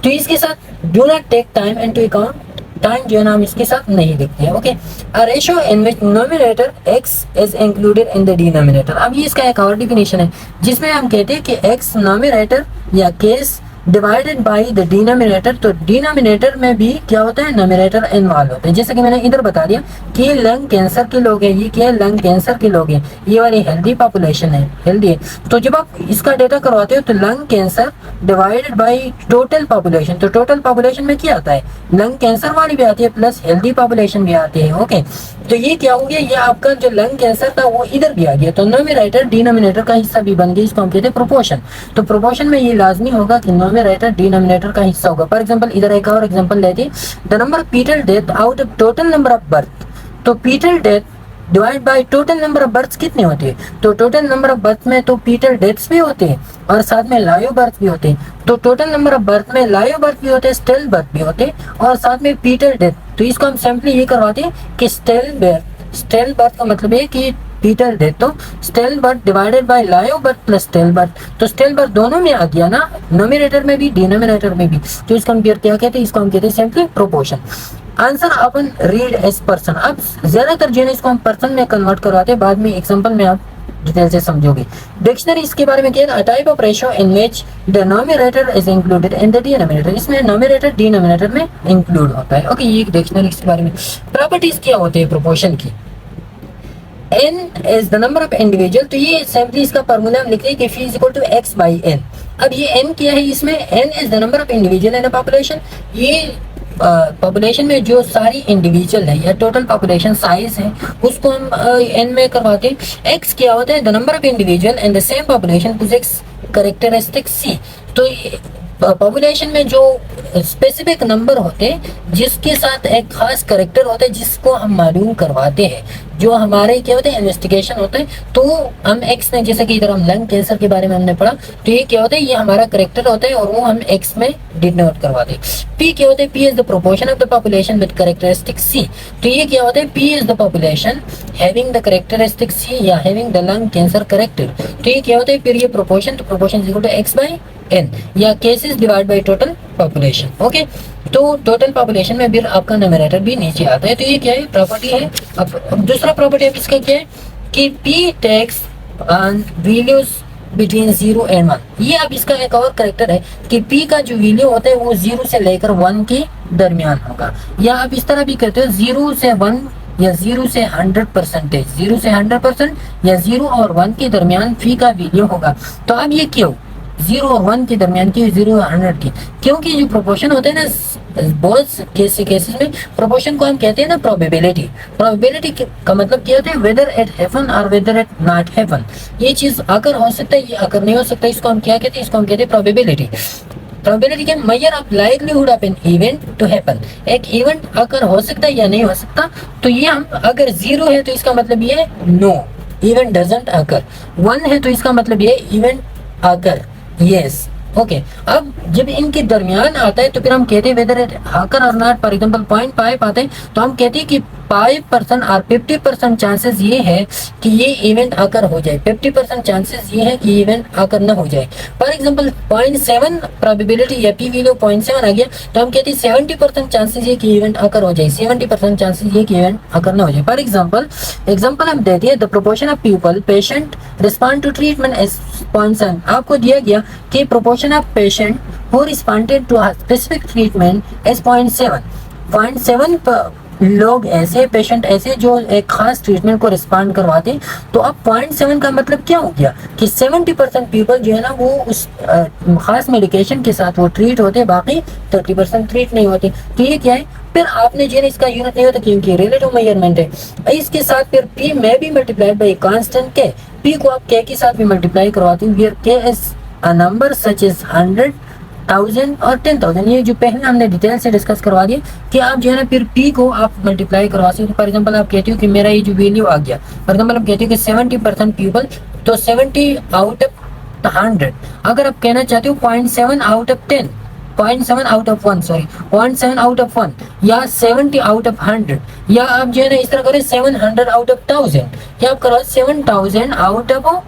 तो इसके साथ do not take time into account, time जो है ना हम इसके साथ नहीं लिखते हैं। Okay, a ratio in which nominator x is included in the denominator. अब ये इसका एक और डिफिनेशन है जिसमें हम कहते हैं कि x नोमिनेटर या case divided by the denominator. तो डिनोमिनेटर में भी क्या होता है, नोमिनेटर इन्वॉल्व होता है। जैसे कि मैंने इधर बता दिया कि लंग कैंसर के लोग हैं, ये क्या है, लंग कैंसर के लोग हैं, ये वाली हेल्दी पॉपुलेशन है, हेल्दी है। तो जब आप इसका डेटा करवाते हो तो lung cancer divided by total population, तो टोटल पॉपुलेशन में क्या आता है, लंग कैंसर वाली भी आती है प्लस हेल्दी पॉपुलेशन भी आती है। ओके, तो ये क्या हो गया, ये आपका जो लंग कैंसर था वो इधर भी आ गया, तो नोमिनेटर डिनोमिनेटर का हिस्सा भी बन गया, इसको हम कहते हैं प्रोपोर्शन। तो प्रोपोर्शन में ये लाजमी होगा कि नोमिनेटर डिनोमिनेटर का हिस्सा होगा। फॉर एग्जांपल इधर एक और एग्जांपल लेते हैं, the number of foetal death out of total number of birth. तो foetal death divide by total number of birth कितने होते हैं, तो टोटल नंबर ऑफ बर्थ में तो पीटल डेथ्स भी होते हैं और साथ में लाइव बर्थ भी होते हैं। तो टोटल नंबर ऑफ बर्थ में लाइव बर्थ भी होते हैं, स्टिल बर्थ भी होते हैं और साथ में पीटल डेथ। तो इसको हम सिंपली ये करवाते हैं कि स्टिल बर्थ का मतलब है कि पीटल डेथ, तो still birth divided by live birth plus still birth. तो स्टिल बर्थ दोनों में आ गया ना, नोमिनेटर में भी डिनोमिनेटर में भी। तो इसको हम क्या कहते हैं, इसको हम कहते हैं सिंपली प्रोपोर्शन। आंसर अपन रीड एज पर्सन। अब ज्यादातर जो है इसको हम पर्सन में कन्वर्ट करवाते हैं, बाद में एग्जांपल में आप डिटेल से समझोगे। डिक्शनरी इसके बारे में क्या है, type of ratio in which the nominator is included in the denominator. इसमें नोमिनेटर डिनोमिनेटर में इंक्लूड होता है। ओके, ये डिक्शनरी इसके बारे में। प्रॉपर्टीज क्या होते हैं प्रोपोर्शन की, n is the number of individual। तो ये सिंपली इसका फार्मूला हम लिखते हैं कि phi is equal to x by n। अब ये n क्या है, इसमें n is the number of individual in a population। ये पॉपुलेशन में जो सारी इंडिविजुअल है या टोटल पॉपुलेशन साइज है उसको हम n में करवाते हैं। x क्या होता है, the number of individual in the same population possess characteristic c। तो पॉपुलेशन में जो स्पेसिफिक नंबर होते हैं जिसके साथ एक खास करेक्टर होता है जिसको हम मालूम करवाते हैं, जो हमारे क्या होते हैं इन्वेस्टिगेशन होते हैं। तो हम एक्स में, जैसे कि इधर हम लंग कैंसर के बारे में हमने पढ़ा, तो ये क्या होता है, ये हमारा करेक्टर होता है और वो हम एक्स में डिनोट करवाते हैं। पी क्या होता है, P is the proportion of the population with characteristic C. तो ये क्या होता है, P is the population having the characteristic C या having the lung cancer character. तो ये क्या होता है, फिर ये प्रोपोर्शन, तो proportion is equal to X by N या cases divide by total population. Okay, तो टोटल पॉपुलेशन में फिर आपका न्यूमरेटर भी नीचे आता है। तो ये क्या है, प्रॉपर्टी है। अब दूसरा प्रॉपर्टी अब इसका क्या है कि p takes values between 0 and 1। ये अब इसका एक और करेक्टर है कि p का जो वैल्यू होता है वो 0 से लेकर 1 के दरमियान होगा, या आप इस तरह भी कहते हो 0 से 1 या 0 से 100%, 0 से 100% या 0 और 1 के दरमियान p का वैल्यू होगा। तो अब ये क्यों 0 और 1 के दरमियान की, 0 और 100 की, क्योंकि जो प्रोपोर्शन होते हैं ना बहुत केसेस में प्रोपोर्शन को हम कहते हैं ना प्रोबेबिलिटी। प्रोबेबिलिटी का मतलब क्या होता है, वेदर इट हैपन और वेदर इट नॉट हैपन। ये चीज अगर हो सकता है, ये अगर नहीं हो सकता, इसको हम क्या कहते हैं, इसको हम कहते हैं probability. Probability can measure of likelihood of an event to happen, एक इवेंट अगर हो सकता है या नहीं हो सकता। तो ये हम अगर 0 है तो इसका मतलब ये है नो, इवेंट डजंट अकर। 1 है तो इसका मतलब ये इवेंट अकर, यस। ओके, अब जब इनके दरमियान आता है तो फिर हम कहते हैं वेदर इट अकर और नॉट। फॉर एग्जांपल 0.5 आते हैं तो हम कहते हैं कि 5% और 50% चांसेस ये है कि ये इवेंट अकर हो जाए, 50% चांसेस ये है कि इवेंट अकर ना हो जाए। फॉर एग्जांपल 0.7 प्रोबेबिलिटी या पी वैल्यू 0.7 आ गया तो हम कहते हैं 70% चांसेस ये कि इवेंट अकर हो जाए, 70% चांसेस ये कि इवेंट अकर ना हो जाए। फॉर एग्जांपल हम देते हैं the proportion of people patient respond to treatment as 0.7। आपको दिया गया कि proportion of patient who responded to specific treatment as 0.7, 0.7 लोग ऐसे, पेशेंट ऐसे जो एक खास ट्रीटमेंट को रिस्पॉन्ड करवाते। तो अब 0.7 का मतलब क्या हो गया कि 70% पीपल जो है ना वो उस खास मेडिकेशन के साथ वो ट्रीट होते, बाकी 30% ट्रीट नहीं होते। तो ये क्या है, फिर आपने जो है इसका यूनिट नहीं होता क्योंकि रिलेटिव मेजरमेंट है। इसके साथ फिर पी में भी मल्टीप्लाइड बाई कांस्टेंट के, पी को आप के साथ भी मल्टीप्लाई करवाते हैं। के is a number such is 100, 1000 और 10,000। ये जो पहले हमने डिटेल से डिस्कस करवा दिया कि आप जो है ना फिर पी को आप मल्टीप्लाई करवा सकते हो। फॉर एग्जांपल आप कहते हो कि मेरा ये जो वैल्यू आ गया, फॉर एग्जांपल आप कहते हो कि 70% पीपल, तो 70 आउट ऑफ 100। अगर आप कहना चाहते हो 0.7 out of 10, 0.7 out of 1, sorry 0.7 out of 1, या 70 आउट ऑफ 100, या आप जो है ना इस तरह करें 700 आउट ऑफ 1000, या आप करो 7000 आउट ऑफ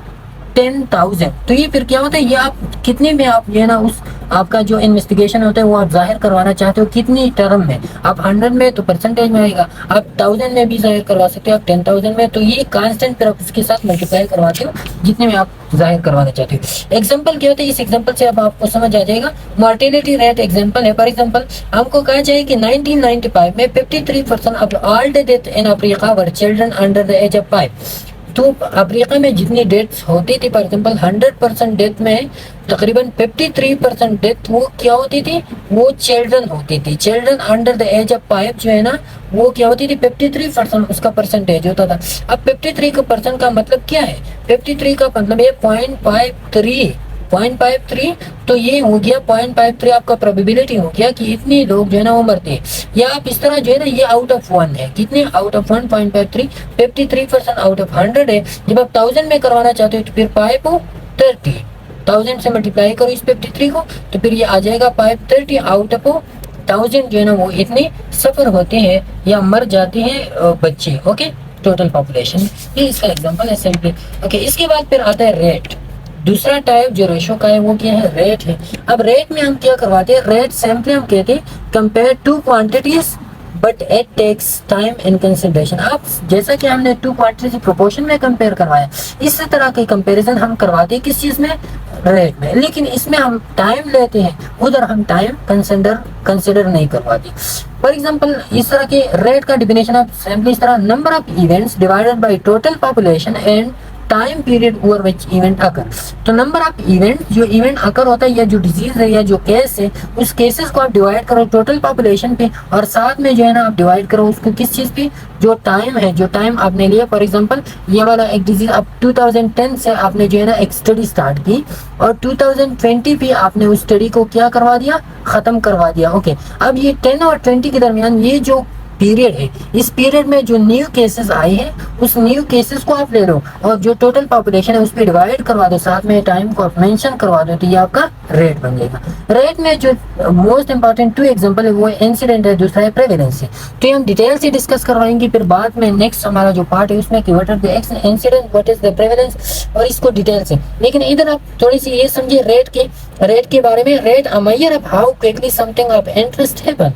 10,000। तो ये फिर क्या होता है, ये आप कितने में आप जो है ना उस आपका जो इन्वेस्टिगेशन होता है वो आप जाहिर करवाना चाहते हो कितनी टर्म में। आप 100 में तो परसेंटेज में आएगा, आप 1000 में भी जाहिर करवा सकते हो, आप 10,000 में। तो ये कांस्टेंट फिर आप उसके साथ मल्टीप्लाई करवाते हो जितने में आप जाहिर करवाना चाहते हो। एग्जाम्पल क्या होता है, इस एग्जाम्पल से अब आपको समझ आ जाएगा। मॉर्टेलिटी रेट एग्जाम्पल है। फॉर एग्जाम्पल हमको कहा जाए कि 1995 में 53% of all death in Africa were children under the age of 5। तो अफ्रीका में जितनी डेथ्स होती थी, फॉर एग्जाम्पल 100% डेथ में तकरीबन 53% डेथ वो क्या होती थी, वो चिल्ड्रन होती थी। Children under the age of 5 जो है ना वो क्या होती थी, 53% उसका परसेंटेज होता था। अब 53 का परसेंट का मतलब क्या है, 53 का मतलब है 0.53, तो ये हो गया 0.53 आपका प्रोबेबिलिटी हो गया कि इतने लोग जो है ना वो मरते हैं। या आप इस तरह जो है ना ये आउट ऑफ 1 है, कितने आउट ऑफ 1, 0.53, 53% आउट ऑफ 100 है। जब आप 1000 में करवाना चाहते हो तो फिर 530, 1000 से मल्टीप्लाई करो इस 53 को तो फिर ये आ जाएगा 530 आउट ऑफ 1000 जो है ना वो इतने सफर होते हैं या मर जाते हैं बच्चे। ओके, टोटल पॉपुलेशन, ये इसका एग्जांपल है सिंपली। ओके, इसके बाद फिर आता है रेट। दूसरा टाइप जो रेशो का है वो क्या है, रेट है। अब रेट में हम क्या करवाते हैं, रेट सिंपली हम कहते हैं compare two quantities but it takes time in consideration. आप जैसा कि हमने 2 क्वांटिटीज प्रोपोर्शन में कंपेयर करवाया, इसी तरह की कंपैरिजन हम करवाते हैं किस चीज में, रेट में। लेकिन इसमें हम टाइम लेते हैं, उधर हम टाइम कंसिडर नहीं करवाते। फॉर एग्जांपल इस तरह के रेट का डिफिनेशन आप सिंपली इस तरह, number of events divided by total population and time period over which event occur. तो नंबर ऑफ इवेंट, जो इवेंट अकर होता है या जो डिजीज है या जो केस है, उस केसेस को आप डिवाइड करो टोटल पॉपुलेशन पे, और साथ में जो है ना आप डिवाइड करो उसको किस चीज पे, जो टाइम है, जो टाइम आपने लिया। फॉर एग्जांपल ये वाला एक डिजीज अब 2010 से आपने जो है ना एक स्टडी स्टार्ट की और 2020 पे आपने उस स्टडी को क्या करवा दिया, खत्म करवा दिया। ओके, अब ये 10 और 20 के दरमियान ये जो पीरियड है, इस पीरियड में जो न्यू केसेस आए हैं उस न्यू केसेस को आप ले लो और जो टोटल पॉपुलेशन है उस पर डिवाइड करवा दो, साथ में टाइम को आप मेंशन करवा दो, तो ये आपका रेट बन जाएगा। रेट में जो मोस्ट इंपॉर्टेंट 2 एग्जांपल है वो इंसिडेंट है, दूसरा है प्रेवलेंस है। तो हम डिटेल से डिस्कस करवाएंगे, फिर बाद में नेक्स्ट हमारा जो पार्ट है उसमें कि what are the incident, what is the prevalence, और इसको डिटेल से। लेकिन इधर आप थोड़ी सी ये समझिए रेट के बारे में। Rate a measure of how quickly something of interest happen.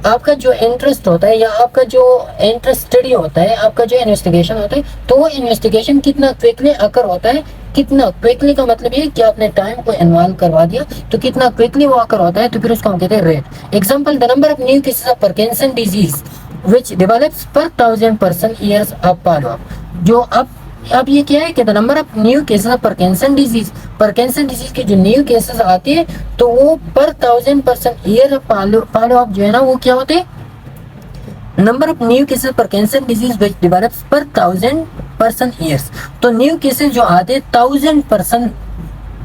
आपका जो इंटरेस्ट होता है या आपका जो इंटरेस्ट स्टडी होता है, आपका जो इन्वेस्टिगेशन होता है, तो वो इन्वेस्टिगेशन कितना क्विकली अकर होता है। कितना क्विकली का मतलब ये कि आपने टाइम को इन्वॉल्व करवा दिया, तो कितना क्विकली वो अकर होता है, तो फिर उसको हम कहते हैं rate. Example, the number of new cases of Parkinson disease which develops पर 1000 person years of follow up. जो अब ये क्या है कि the number of new cases of Parkinson disease के जो न्यू केसेस आते हैं तो वो पर 1000 पर्सन ईयर फॉलो अप जो है ना वो क्या होते हैं, number of new cases Parkinson disease which develops पर 1000 पर्सन ईयर्स। तो न्यू केसेस जो आते हैं 1000 पर्सन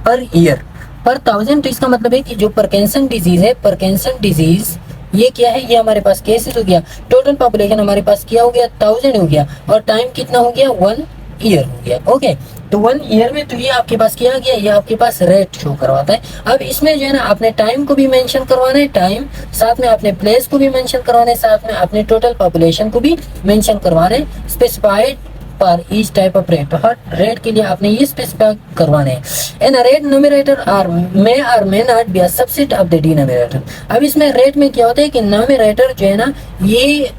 पर ईयर पर 1000, तो इसका मतलब है कि जो पार्किंसन डिजीज है, पार्किंसन डिजीज ये क्या है, ये हमारे पास केसेस हो गया। टोटल पॉपुलेशन हमारे पास क्या हो गया, 1000 हो गया, और टाइम कितना हो गया, 1 ईयर हो गया। ओके, तो 1 ईयर में तो ये आपके पास क्या गया, ये आपके पास रेट शो करवाता है। अब इसमें जो है ना आपने टाइम को भी मेंशन करवाना है, टाइम, साथ में आपने प्लेस को भी मेंशन करवाना है, साथ में आपने टोटल पॉपुलेशन को भी मेंशन करवाना है। स्पेसिफाइड पर ईच टाइप ऑफ रेट, हर रेट के लिए आपने ये स्पेसिफाई करवाने हैं। An rate numerator or may not be a subset of the denominator. अब इसमें रेट में क्या होता है कि न्यूमरेटर जो है ना ये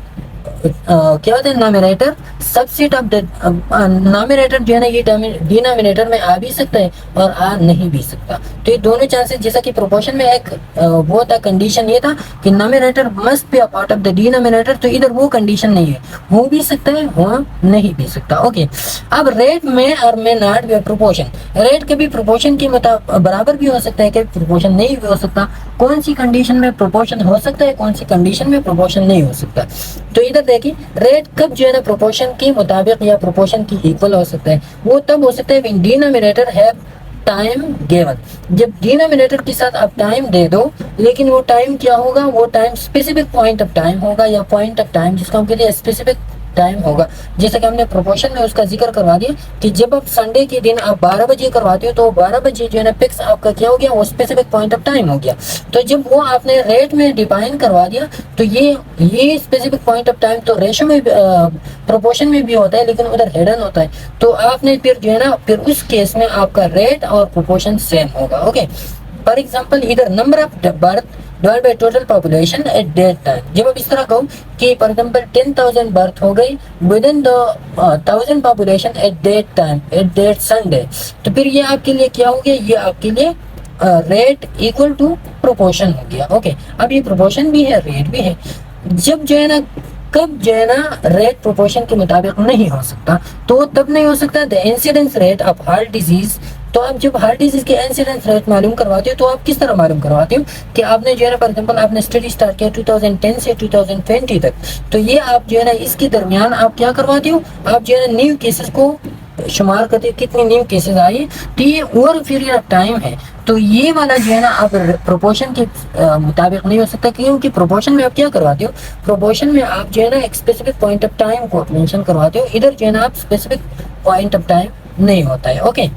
क्या होता है, numerator subset of the numerator जो है ना ये डिनोमिनेटर में आ भी सकता है और आ नहीं भी सकता। तो ये दोनों चांसेस, जैसा कि प्रोपोर्शन में एक वो था, कंडीशन ये था कि numerator must be a part of the denominator, तो इधर वो कंडीशन नहीं है, हो भी सकता है, हो नहीं भी सकता। ओके, अब रेट में और मे नॉट बी प्रोपोर्शन, रेट कभी प्रोपोर्शन के बराबर भी हो सकता है, कभी प्रोपोर्शन नहीं भी हो सकता। कौन सी कंडीशन में प्रोपोर्शन हो सकता है, कौन सी कंडीशन में प्रोपोर्शन नहीं हो सकता। तो इधर देखिए, रेट कब जो है ना प्रोपोर्शन के मुताबिक या प्रोपोर्शन की इक्वल हो सकता है, वो तब हो सकता है when denominator have time given, जब डिनोमिनेटर के साथ आप टाइम दे दो, लेकिन वो टाइम क्या होगा, वो time specific point of time होगा, या पॉइंट ऑफ टाइम जिसको हम कहते हैं स्पेसिफिक टाइम होगा। जैसे कि हमने प्रोपोर्शन में उसका जिक्र करवा दिया कि जब आप संडे के दिन आप 12 बजे करवाते हो, तो 12 बजे जो है ना फिक्स आपका क्या हो गया, वो स्पेसिफिक पॉइंट ऑफ टाइम हो गया। तो जब वो आपने रेट में डिफाइन करवा दिया, तो ये स्पेसिफिक पॉइंट ऑफ टाइम तो रेशो में प्रोपोर्शन में भी होता है, लेकिन उधर हिडन होता है। तो आपने फिर जो है ना, फिर उस केस में आपका रेट और प्रोपोर्शन सेम होगा। ओके, फॉर एग्जाम्पल इधर number of birth divide by total population at that time, जब आप इस तरह कहो कि फॉर एग्जाम्पल 10,000 बर्थ हो गई with in the 1000 population at that time, at that Sunday, तो फिर ये आपके लिए क्या हो गया, ये आपके लिए रेट इक्वल टू प्रोपोर्शन हो गया। ओके, अब ये प्रोपोर्शन भी है, रेट भी है। जब जो है ना, कब जो है ना रेट प्रोपोर्शन के मुताबिक नहीं हो सकता, तो तब नहीं हो सकता the incidence rate of heart disease. तो आप जब हार्ट डिजीज के इंसिडेंस रेट मालूम करवाते हो, तो आप किस तरह मालूम करवाते हो कि आपने जो है ना, फॉर एग्जांपल आपने स्टडी स्टार्ट किया 2010 से 2020 तक, तो ये आप जो है ना इसके दरमियान आप क्या करवाते हो, आप जो है ना न्यू केसेस को शुमार करते हो, कितने न्यू केसेस आए, तो ये ओवर पीरियड ऑफ टाइम है। तो ये वाला जो है ना आप प्रोपोर्शन के मुताबिक नहीं हो सकता, क्योंकि प्रोपोर्शन में आप क्या करवाते हो, प्रोपोर्शन में आप जो है ना एक स्पेसिफिक पॉइंट ऑफ टाइम को मेंशन करवाते हो, इधर जो है ना आप स्पेसिफिक पॉइंट ऑफ टाइम नहीं होता है। ओके,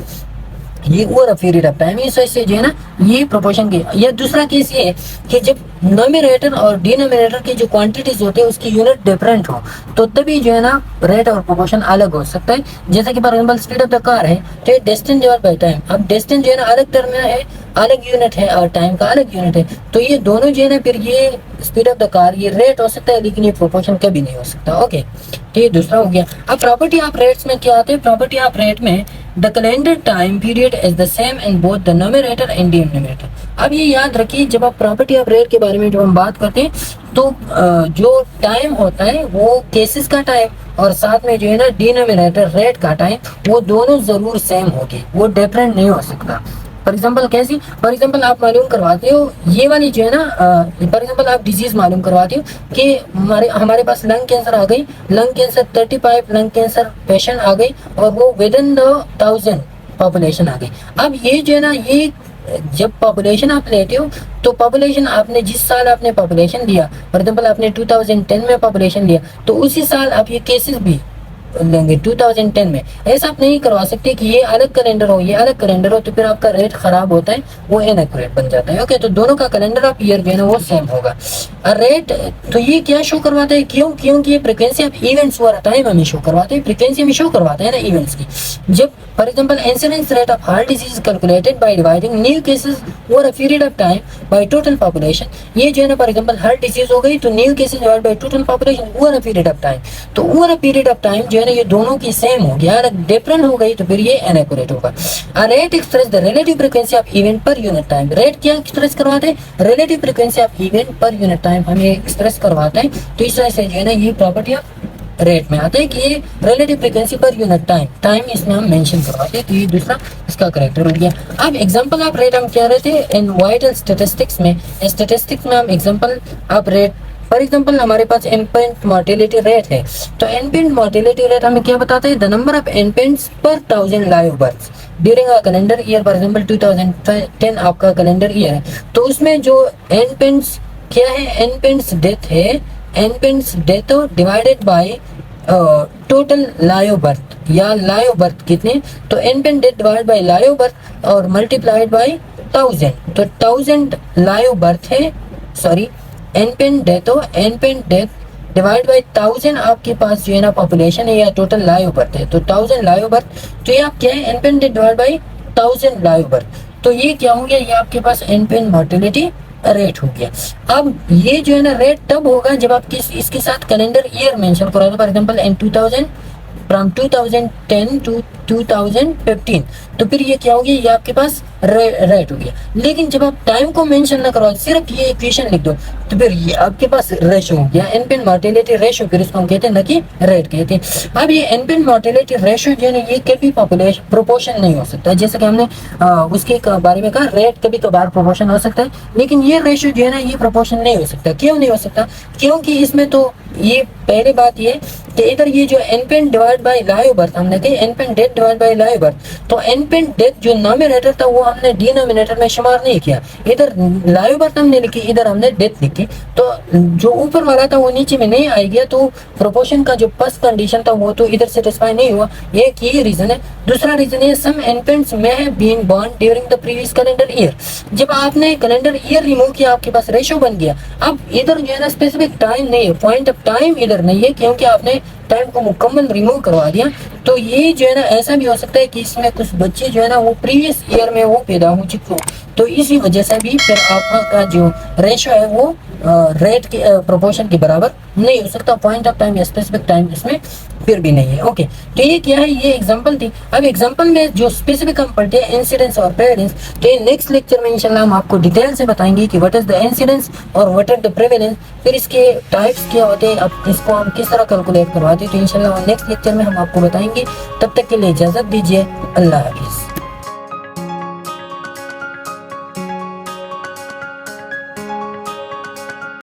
ये ओवर पीरियड ऑफ टाइम, इस वजह से जो है ना ये प्रोपोर्शन के। या दूसरा केस ये है कि जब नोमिनेटर और डिनोमिनेटर की जो क्वांटिटीज होते हैं उसकी यूनिट डिफरेंट हो, तो तभी जो है ना रेट और प्रोपोर्शन अलग हो सकता है। जैसे कि for example speed of the car है, तो डिस्टेंस डिवाइड बाय टाइम, अब डिस्टेंस जो है ना अलग टर्म में है, अलग यूनिट है, और टाइम का अलग यूनिट है, तो ये दोनों जो है ना फिर ये स्पीड ऑफ द कार ये रेट हो सकता है, लेकिन ये प्रोपोर्शन कभी नहीं हो सकता। ओके, तो ये दूसरा हो गया। अब प्रॉपर्टी ऑफ रेट्स में क्या आते हैं, प्रॉपर्टी ऑफ रेट में the calendar time period is the same in both the numerator and denominator. अब ये याद रखिए, जब आप प्रॉपर्टी ऑफ रेट के बारे में जब हम बात करते हैं, तो जो टाइम होता है वो केसेस का टाइम, और साथ में जो है ना डिनोमिनेटर रेट का टाइम, वो दोनों जरूर सेम होगी, वो डिफरेंट नहीं हो सकता। फॉर एग्जाम्पल कैसी, फॉर एग्जाम्पल आप मालूम करवाते हो ये वाली जो है ना, फॉर एग्जाम्पल आप डिजीज मालूम करवाते हो कि हमारे पास लंग कैंसर आ गई, lung cancer 35 lung cancer patient आ गई, और वो विद इन द 1000 पॉपुलेशन आ गई। अब ये जो है ना, ये जब पॉपुलेशन आप लेते हो, तो पॉपुलेशन आपने जिस साल आपने पॉपुलेशन लिया, फॉर एग्जाम्पल आपने 2010 में पॉपुलेशन लिया, तो उसी साल आप ये केसेस भी लेंगे 2010 में। ऐसा आप नहीं करवा सकते कि ये अलग कैलेंडर हो, ये अलग कैलेंडर हो, तो फिर आपका रेट खराब होता है, वो इनएक्यूरेट बन जाता है। ओके, तो दोनों का कैलेंडर ऑफ ईयर जो है ना वो सेम होगा। रेट तो ये क्या शो करवाता है, क्योंकि ये फ्रीक्वेंसी ऑफ इवेंट्स और टाइम हमें शो करवाते हैं, फ्रीक्वेंसी में शो करवाता है ना इवेंट्स की। जब for example incidence rate of heart disease calculated by dividing new cases over a period of time bye total population, ये जो है ना फॉर एग्जांपल हार्ट डिजीज हो गई, तो new cases divide by total population over a period of time, तो over a period of time जो है ना ये दोनों की सेम हो गया, अगर डिफरेंट हो गई तो फिर ये इनएक्यूरेट होगा। A rate express the relative frequency of event per unit time, rate क्या एक्सप्रेस करवाते हैं, relative frequency of event per unit time हमें एक्सप्रेस करवाते हैं। तो इस तरह से जो है ना ये प्रॉपर्टी ऑफ रेट में आता है कि ये relative frequency per unit time इसमें हम मेंशन करवाते हैं। तो ये दूसरा इसका करेक्टर हो गया। अब एग्जांपल ऑफ रेट हम कह रहे थे इन वाइटल स्टैटिस्टिक्स में हम example of rate for example हमारे पास इन्फेंट मोर्टेलिटी रेट है, तो इन्फेंट मोर्टेलिटी रेट हमें क्या बताता है, द नंबर ऑफ इन्फेंट्स पर 1000 live birth during a calendar year. For example 2010 आपका कैलेंडर ईयर है, तो उसमें जो इन्फेंट्स क्या है, इन्फेंट्स डेथ है, infants death divided by total live birth या लाइव बर्थ कितने, तो infant death divide by live birth और मल्टीप्लाइड बाय 1000, तो 1000 लाइव बर्थ है, सॉरी इन्फेंट डेथ हो, इन्फेंट डेथ डिवाइड बाय 1000 आपके पास जो है ना पॉपुलेशन है या टोटल लाइव बर्थ है, तो 1000 लाइव बर्थ, तो ये आप क्या है, infant death divide bye 1000 live birth, तो ये क्या हो गया, ये आपके पास इन्फेंट मोर्टेलिटी रेट हो गया। अब ये जो है ना रेट तब होगा जब आप इसके साथ कैलेंडर ईयर मेंशन करो, for example in 2000 from 2010 to 2015, तो फिर ये क्या हो गया, ये आपके पास रेट हो गया। लेकिन जब आप टाइम को मेंशन ना करो, सिर्फ ये इक्वेशन लिख दो, तो फिर ये आपके पास रेशो हो गया, इन्फेंट मोर्टेलिटी रेशो, फिर इसको हम कहते हैं ना कि रेट कहते हैं। अब ये इन्फेंट मोर्टेलिटी रेशो जो है ना, ये कभी पॉपुलेशन प्रोपोर्शन नहीं हो सकता, जैसे कि हमने उसके बारे में कहा, रेट कभी कभार प्रोपोर्शन हो सकता है, लेकिन ये रेशो जो है ना, ये प्रोपोर्शन नहीं हो सकता। क्यों नहीं हो सकता, क्योंकि इसमें तो ये पहली बात ये कि इधर ये जो infant divide by live birth हमने कही, infant death divide by live birth, तो इन्फेंट डेथ जो नॉमिनेटर था वो हमने डिनोमिनेटर में शुमार नहीं किया, इधर लाइव बर्थ हमने लिखी, इधर हमने डेथ लिखी, तो जो ऊपर वाला था वो नीचे में नहीं आ गया, तो प्रोपोर्शन का जो फर्स्ट कंडीशन था वो तो इधर सेटिस्फाई नहीं हुआ, एक ये रीजन है। दूसरा रीजन है, some infants may have been born during the previous calendar year, जब आपने कैलेंडर ईयर रिमूव किया आपके पास रेशो बन गया। अब इधर जो है ना स्पेसिफिक टाइम नहीं है, पॉइंट ऑफ टाइम इधर नहीं है, क्योंकि आपने टाइम को मुकम्मल रिमूव करवा दिया। तो ये जो है ना ऐसा भी हो सकता है कि इसमें कुछ बच्चे जो है ना वो प्रीवियस ईयर में वो पैदा हो चुके हो, तो इसी वजह से भी फिर आपका जो रेशो है वो रेट के प्रोपोर्शन के बराबर नहीं हो सकता, पॉइंट ऑफ टाइम या स्पेसिफिक टाइम इसमें फिर भी नहीं है। ओके, तो ये क्या है, ये एग्जांपल थी। अब एग्जांपल में जो स्पेसिफिक हम पढ़ते हैं इंसिडेंस और प्रेवलेंस, तो ये नेक्स्ट लेक्चर में इंशाल्लाह हम आपको डिटेल से बताएंगे कि व्हाट इज द इंसिडेंस और व्हाट इज द प्रेवलेंस, फिर इसके टाइप्स क्या होते हैं, अब इसको हम किस तरह कैलकुलेट करवाते हैं, तो इंशाल्लाह नेक्स्ट लेक्चर में हम आपको बताएंगे। तब तक के लिए इजाजत दीजिए, अल्लाह हाफिज़।